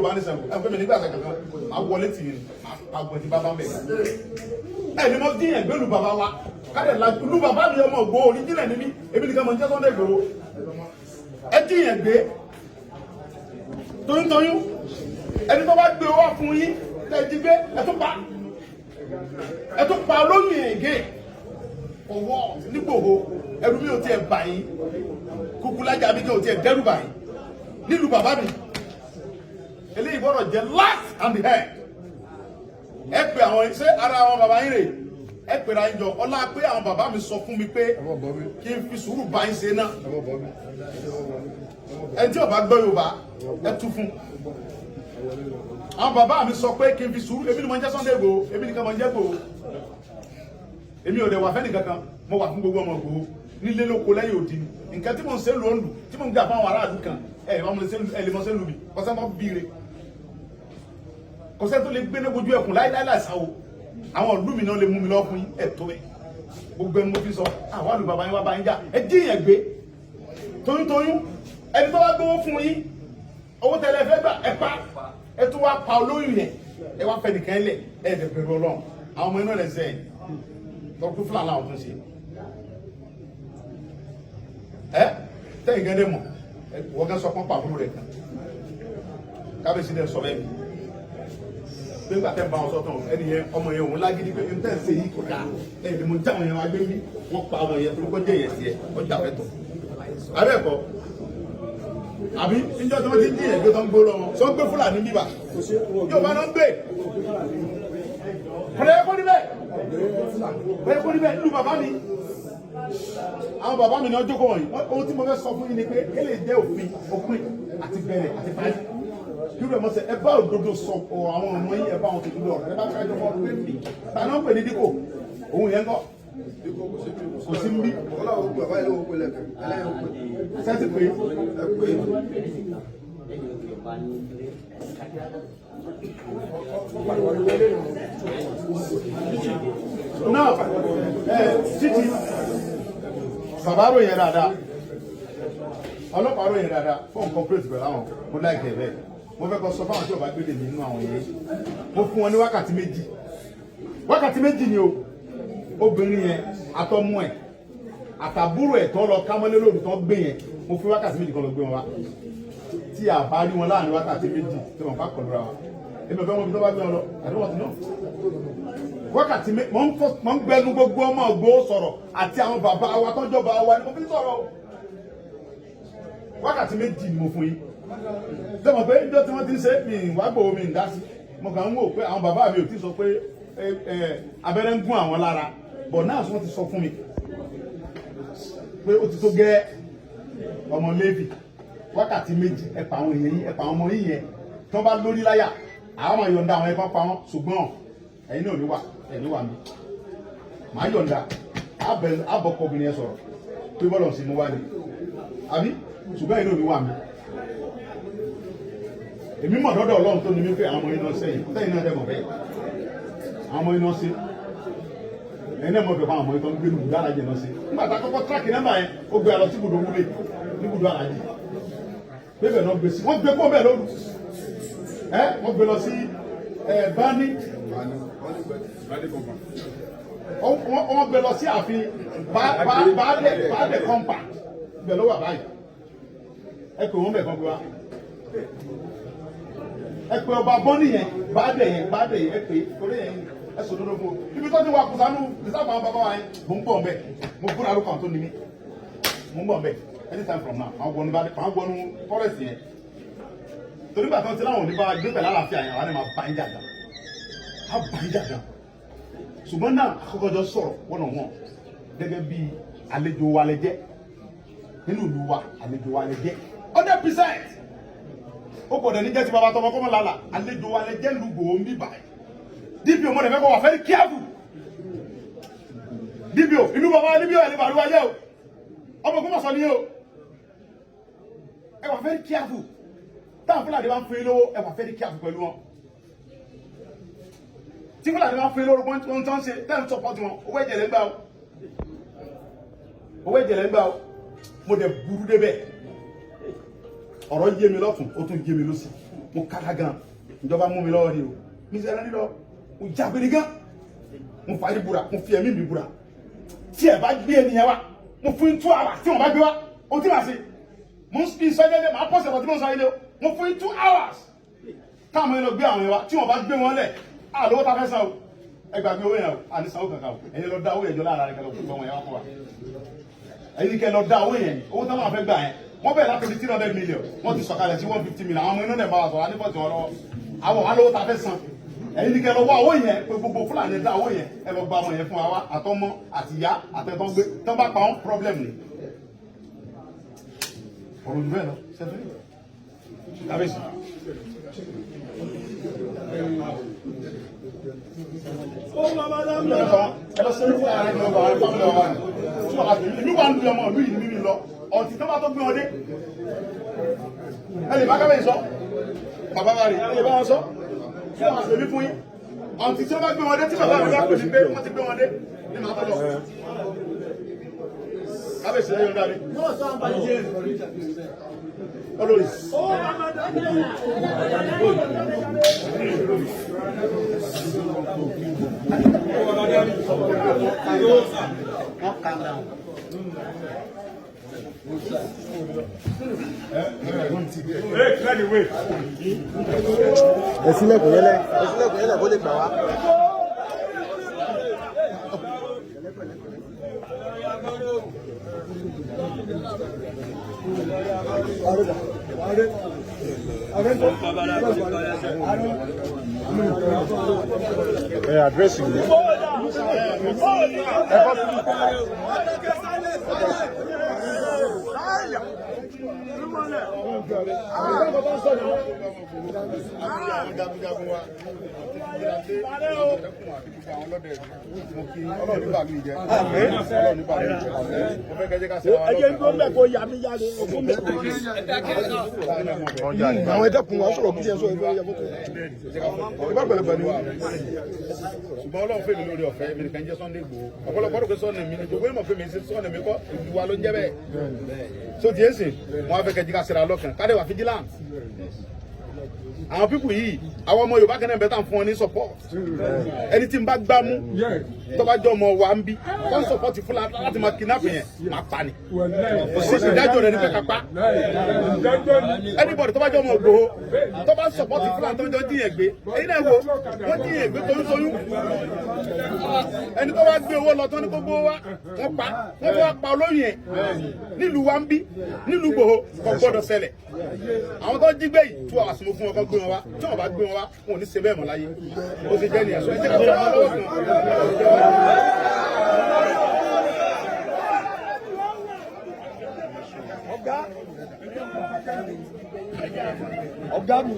Yorùbá ní sẹ́wọ̀n ẹgbẹ́ mi nígbà kankan máa wọlé tì yín máa gbọ́n ti bàbá mẹ́ ẹni mo dín ẹgbẹ́ lu bàbá wa káyọ̀ la lu bàbá mi ọmọ ògbó oríjìnlẹ̀ ní mi èmi nìkan mọ̀ ní Sunday Igboho ẹ dín ẹgbẹ́ toyúntoyún ẹni tó bá gbé owó fún yín tẹ̀ jí gbé ẹ tún pa olóyìn ẹ̀gẹ́ ọwọ́ nígbòho ẹrú mi ò tiẹ̀ bà yín kúkúlájà mi kí ò tiẹ̀ dẹ́rù bà yín nílùú bàbá mi eléyìí gbọ́dọ̀ jẹ́ last and the head ẹ pè àwọn ṣé ara àwọn bàbá yín rè ẹ pèrè àyíjọ ọlá pé àwọn bàbá mi sọ fún mi pé kí n fi sùúrù bá yín ṣe náà ẹni tí ó bá gbọ́ Yorùbá ẹ tú fún àwọn bàbá mi sọ pé kí n fi sùúrù èmi ni mo ń jẹ́ Sunday Igboho èmi nìkan mo ń jẹ́ Igboho èmi ò dẹ̀ wà fẹ́ni kankan mo wà fún gbogbo ọmọ Igboho nílé lóko lẹ́yìn òdì nǹkan tí mo ń ṣe lóńdù tí mo ń gbà fáwọn aráàlú kan ẹ lè mọ ṣe lù mí kọsẹ́ mọ́ bíire kọsẹ́ tó lè gbé ní ojú ẹkùn láíláí láìsáwò àwọn ìlú mi náà lè mú mi lọ fún yín ẹ̀tọ́ ẹ̀ gbogbo ẹni mo fi sọ àwọn àlù bàbá yín wá bá yín jà ẹ jíyàn gbé toyúntoyún ẹni tó bá gbówó fún yín owó tẹ́lẹ̀ fẹ́ gbà ẹ pa ẹ tún wá pa olóyún yẹn ẹ wá fẹ́ nìkan lẹ̀ ẹ dẹ̀ bẹ̀rù Ọlọ́run àwọn ọmọ inú ẹ̀ lẹ́sẹ̀ tọ́kú fúlàní àwọn tó ń ṣe ẹ tẹ́yìn gẹ́gẹ́ mọ̀ wọ́n gẹ́ sọ pọ́n pàbúrò rẹ̀ kan kábíyèsí dẹ̀ sọ bẹ́ẹ̀ bí nígbà tẹ́ ń bá wọn sọ́tàn ẹni yẹn ọmọ yẹn òun lágídí pé n tẹ́ ń ṣe yìí kò dáa ẹni mo já wọn yẹn wá gbé yìí wọ́n pa ọmọ yẹn torí kó jẹ́ yẹn tiẹ̀ ó jà fẹ́ tọ̀ abẹ́ẹ̀kọ́ àbí níjọ́ tí wọ́n ti ń dín ẹ̀gbẹ́ tó ń gbó lọ́wọ́ sọ ń gbé fúlàní bíbà yóò bá náà ń gbé kọ̀dẹ̀ ẹ̀kọ́ níbẹ̀ ẹ̀kọ́ níbẹ̀ nínú bàbá mi àwọn bàbá mi ní ọjọ́ kọ̀ wọ̀nyí ohun tí mo fẹ́ sọ fún yín ni pé kí lè jẹ́ òfin àti bẹ̀rẹ̀ àti parí kí ló mọ̀ sẹ́ ẹ bá òdodo sọ ọ̀ àwọn ọmọ yín ẹ bá wọn tuntun lọ ẹ bá fẹ́ jọ fọ́ pé mi tàná ń pè ní dípò òun yẹn kọ́ kò sí ń bí sẹ́tì pé náà títí bàbá ròyìn dáadáa ọlọ́pàá ròyìn dáadáa fún corporate pẹ̀lú àwọn mo láìpẹ́ bẹ́ẹ̀ mo fẹ́ kọ́ sọ fáwọn tí ò bá gbé lèmi nínú àwọn yẹn mo fún wọn ní wákàtí méjì ni o obìnrin yẹn àtọmọ ẹ̀ àtàbúrò ẹ̀ tó lọ kámọ́lé lóru tó gbé yẹn mo fi wákàtí méjì kan lọ gbé wọn wá tí a bá rí wọn láàrin wákàtí méjì tí wọn bá kọlu ra wa èmi ò fẹ́ wọn bí tó bá gbé wọn lọ àdéhùn ọ̀tún náà wákàtí méjì mo ń gbẹnu gbogbo ọmọ Ìgbòho sọ̀rọ̀ àti àwọn bàbá wa tọ́jọ́ bá wa ni mo fi sọ̀rọ̀ wákàtí méjì ni mo fún yín tẹ́mọ̀ pé ìjọ tí wọ́n ti ń ṣe mi wá gbòho mi ń dá sí mo kàn ń wò pé àwọn bàbá mi ò tí sọ pé abẹ́rẹ́ ń gún àwọn lára bọ̀ náà wọ́n ti sọ fún mi pé ó ti tó gẹ́ ọmọ Léfì wákàtí méjì ẹ̀pà àwọn èèyàn yìí ẹ̀pà àwọn ọmọ yìí yẹn tí wọ́n bá lórí láyà àwọn máa yọ̀ǹda àwọn ẹ̀kọ́ pa wọn ṣùgbọ́n ẹ̀yin náà ní wà ẹ̀yin wà mí màá yọ̀ǹda àbọ̀kọ̀ obìnrin yẹn sọ̀rọ̀ pé bọ́lọ̀ sí mo wá ní àbí ṣùgbọ́n ẹ̀yin náà ní wà mí èmi mọ̀ dọ́dọ̀ Ọlọ́run tó ní mí pé àwọn ọmọ iná sẹ́yìn sẹ́yìn náà dẹ̀ mọ̀ bẹ́ẹ̀ àwọn ọmọ iná sí ẹ̀yin náà mọ̀ bẹ́ẹ̀ fún àwọn ọmọ iná tó ń gbé lùdú alájẹ náà sí nígbà tá a kọ́kọ́ tíráàkì nọ́mbà yẹn ó gbé alọ sí ibùdó wúlé níbùdó alájẹ bẹ́ẹ̀ náà gbé sí wọ́n gbé kó bẹ́ẹ̀ lóru wọ́n gbé lọ sí bani wọ́n gbé lọ sí ààfin bàdẹ kọ́ńpà bẹ́ẹ̀ ló wà báyìí ẹ pè wọ́n bẹ̀ kàn gbé wa ẹ pè ọba bọ́ọ̀nì yẹn bàdẹ yẹn ẹ pè torí yẹn ẹ sọ dodo fún o ibi tó ti wà kùsànù ìsàpọ̀ àwọn bàbá wa yẹn mo ń bọ̀ mbẹ́ mo gbọ́dọ̀ àrùkọ àwọn tó ní mi mo ń bọ̀ mbẹ́ anytime from now àwọn gbọ́nu forest yẹn torí bàtà tí láwọn oníbà gbé pẹ̀lú àlàáfíà yẹn àwọn ẹ̀ máa bá ń jàdá á bá ń jàdá ṣùgbọ́n náà àkọ́kọ́jọ sọ̀rọ̀ wọ́nà wọn gẹ́gẹ́ bí àlejò wa lẹ jẹ́ nínú ìlú wa àlejò wa lẹ jẹ́ 100% ó gbọ́dọ̀ ní jẹ́ ti bàbá tọmọ kọ́mọ lálà àlejò wa lẹ jẹ́ lu Ìgbòho ń bí báyìí DPO mo lè fẹ́ kọ́ wà very careful DPO inú bàbá DPO ẹ̀ ní bàrú wáyé o ọmọ kó mọ̀ sọ ní o ẹ wà very careful táwọn Fúlàní bá ń fún yín lówó ẹ wà very careful pẹ̀lú wọn tí Fúlàní bá ń fún yín lówó wọn tó ń ṣe tẹ́ ń support wọn owó ẹ̀jẹ̀ lẹ́ ń gbà o mo dẹ̀ burú débẹ̀ ọ̀rọ̀ yé mi lọ́tún ó tún yé mi lọ́sì mo kàkà gan ìjọba mú mi lọ́wọ́ ni o mi sẹ́ra nílọ mo jágbére gan mo fàáyé búra mo fi ẹ̀mí mi búra tí ẹ bá gbé ènìyàn wa mo fún 2 hours tí wọ́n bá gbé wa o tí ma ṣe mo ń sọ ẹgbẹ́ máa pọ̀ sẹ̀pọ̀ tí mo ń sọ ilé o mo fún 2 hours táwọn ẹlọ gbé àwọn yẹn wa tí wọ́n bá gbé wọn lẹ̀ àlówó ta fẹ́ san o ẹgbàgbé owó yẹn o àní sanwó kankan o ẹ̀yin lọ dá owó yẹn jọ lára rẹ̀ kẹlẹ́ òkú gbọ́n wọn yẹn wá fún wa ẹ̀yin kẹ lọ dá owó yẹn owó táwọn afẹ́ gbà yẹn wọ́n bẹ̀rẹ̀ láti fi 300 million wọ́n ti sọ̀kalẹ̀ sí 150 million àwọn ọmọ inú ẹ̀ bá wa sọ̀rọ̀ anífọ̀tì wọn lọ́wọ́ àwọn alówó ta fẹ́ san ẹ̀yin ní kẹ lọ wá owó yẹn pé gbogbo Fúlàní dá owó yẹn ẹ lọ gba ọmọ yẹn fún wa àtọmọ àtìyá àtẹtọ́ gbé tán bá pa wọn problem ni ọ̀rọ̀ ìlú ẹ̀ lọ sẹ́fẹ́ kábíyèsí. ẹ lọ sẹ́ni fún ara ẹ̀ lọ́wọ́ àwọn ẹ̀fọ́ lọ́wọ́ wa ìlú wa ń lu ọmọ ìlú yìí mímí lọ ọtí tó bá tó gbé wọn dé ẹ lè bá kábíyèsí sọ bàbá wa rè é bá wọn sọ fún àwọn àṣẹbí fún yín ọtí tí wọn bá gbé wọn dé tí bàbá mi bá pè ní pé wọn ti gbé wọn dé ní màá tọ́ lọ kábíyèsí lẹ́yìn ọ̀dà mi. Olórí. Calm down. Ẹ sílẹ̀kùn yẹlẹ̀ kó lè gbà wá. Addressing me. Àwọn ẹ̀dẹ́kùn wa sọ̀rọ̀ bíi ẹ̀sọ́ ìfẹ́ yẹn fọ́tò. Ìbá pẹ̀lẹ́pẹ̀ ni wọ́n. Ṣùgbọ́n Ọlọ́run fèmí lórí ọ̀fẹ́ mi nìkan jẹ́ Sunday Igboho. Ọ̀pọ̀lọpọ̀ ọdún pé sọ́ọ̀nì mi ni gbogbo ìmọ̀ fèmí sí sọ́ọ̀nì mi kọ́ ìlú wa ló ń jẹ́ bẹ́ẹ̀. So tiẹ̀ sìn, wọ́n á fẹ́ kẹ́jí ká ṣera lọ́kàn, ká dẹ̀ wà vigilant. Àwọn pípù yìí, àwọn ọmọ Yorùbá kan náà bẹ́ẹ̀ tà ń fún wọn ní support. Ẹni tí ń bá gbá mú, tó bá jọ ọmọ wa ń bí, tó ń support Fúlàní láti máa kidnap yẹn, máa pa ni. Ìdájọ́ rẹ̀ ní fẹ́ ká pa. Anybody tó bá jọ ọmọ Ìgbòho, tó bá support Fúlàní tó ń jọ jíyàn gbé, èyí náà wo, wọ́n jíyàn gbé torí soyún. Ẹni tó bá gbé owó lọ tán ní gbogbo wa, wọ́n pa, wọ́n wá pa olóyìn ẹ̀ nílùú wa ń bí, nílùú Ìgbòho, kò gbọ́dọ̀ ṣẹlẹ̀. Àwọn tó jí gbé yìí, 2 hours mo fún wọn kó gbé wọn wá, tí wọ́n bá gbé wọn wá, wọn ò ní ṣe bẹ́ẹ̀ mọ́ láyé. Ó ti jẹ́ nìyẹn. Ẹ jẹ́ ká fẹ́ wọn lọ́wọ́ kan. Ọ̀gá mi.